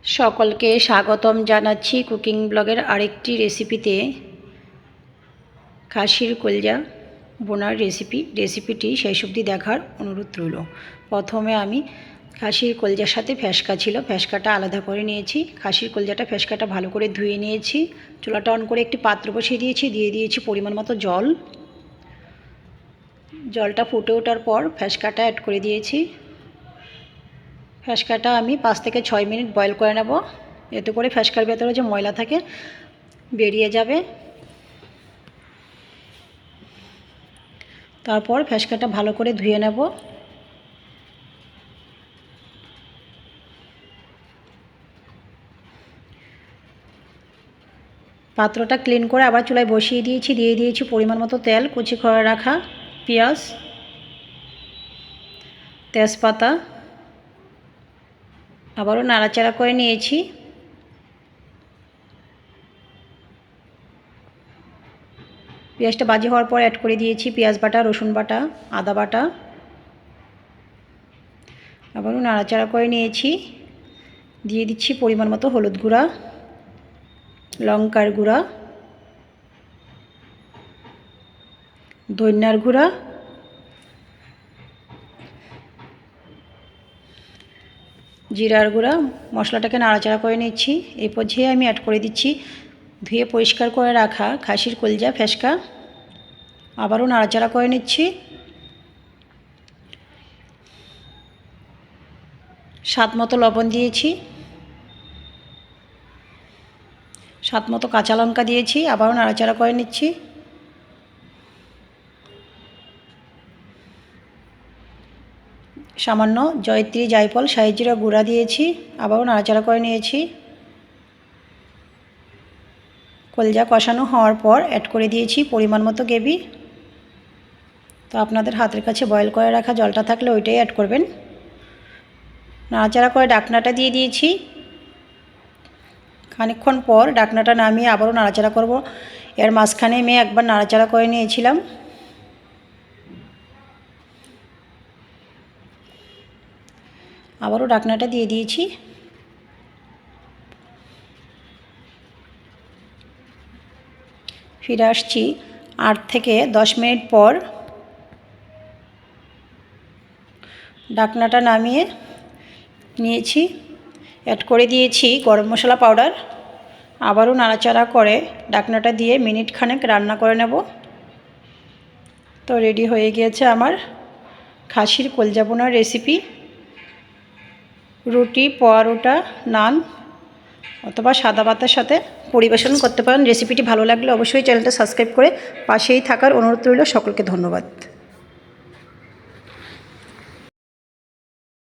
সকলকে স্বাগতম জানাচ্ছি কুকিং ব্লগের আরেকটি রেসিপিতে। খাসির কলজা বোনার রেসিপিটি শেষ অবধি দেখার অনুরোধ রইল। প্রথমে আমি খাসির কলজার সাথে ফ্যাসকা ছিল, ফ্যাসকাটা আলাদা করে নিয়েছি। খাসির কলজাটা ফ্যাসকাটা ভালো করে ধুয়ে নিয়েছি। চুলাটা অন করে একটি পাত্র বসিয়ে দিয়ে দিয়েছি পরিমাণ মতো জল। জলটা ফুটে ওঠার পর ফ্যাসকাটা অ্যাড করে দিয়েছি। ফ্যাসকাটা আমি 5 থেকে 6 মিনিট বয়েল করে নেব, এতে করে ফ্যাসকার ভেতরে যে ময়লা থাকে বেরিয়ে যাবে। তারপর ফ্যাসকাটা ভালো করে ধুয়ে নেব। পাত্রটা ক্লিন করে আবার চুলায় বসিয়ে দিয়ে দিয়েছি পরিমাণ মতো তেল, কুচি করে রাখা পেঁয়াজ, তেজপাতা, আবারও নাড়াচাড়া করে নিয়েছি। পেঁয়াজটা ভাজি হওয়ার পর অ্যাড করে দিয়েছি পেঁয়াজ বাটা, রসুন বাটা, আদা বাটা। আবারও নাড়াচাড়া করে নিয়েছি। দিয়ে দিচ্ছি পরিমাণ মতো হলুদ গুঁড়া, লঙ্কার গুঁড়া, ধনিয়ার গুঁড়া, জিরার গুঁড়া। মশলাটাকে নাড়াচাড়া করে নিচ্ছি। এই পর্যায়ে আমি অ্যাড করে দিচ্ছি ধুয়ে পরিষ্কার করে রাখা খাসির কলজা ফ্যাসকা। আবারও নাড়াচাড়া করে নিচ্ছি। স্বাদ মতো লবণ দিয়েছি, স্বাদ মতো কাঁচা লঙ্কা দিয়েছি। আবারও নাড়াচাড়া করে নিচ্ছি। সামান্য জয়িত্রী, জায়ফল, শাহি জিরা গুঁড়া দিয়েছি। আবারও নাড়াচাড়া করে নিয়েছি। কলজা কষানো হওয়ার পর অ্যাড করে দিয়েছি পরিমাণ মতো গ্রেভি। তো আপনাদের হাতের কাছে বয়েল করে রাখা জলটা থাকলে ওইটাই অ্যাড করবেন। নাড়াচাড়া করে ঢাকনাটা দিয়ে দিয়েছি। খানিকক্ষণ পর ঢাকনাটা নামিয়ে আবারও নাড়াচাড়া করব। এর মাঝখানে আমি একবার নাড়াচাড়া করে নিয়েছিলাম। আবারও ঢাকনাটা দিয়ে দিয়েছি। ফিরে আসছি 8 থেকে 10 মিনিট পর। ঢাকনাটা নামিয়ে নিয়েছি। অ্যাড করে দিয়েছি গরম মশলা পাউডার। আবারও নাড়াচাড়া করে ঢাকনাটা দিয়ে মিনিট খানেক রান্না করে নেব। তো রেডি হয়ে গিয়েছে আমার খাসির কলজা বোনার রেসিপি। রুটি, পরোটা, নান অথবা সাদা ভাতের সাথে পরিবেশন করতে পারেন। রেসিপিটি ভালো লাগলে অবশ্যই চ্যানেলটা সাবস্ক্রাইব করে পাশেই থাকার অনুরোধ রইল। সকলকে ধন্যবাদ।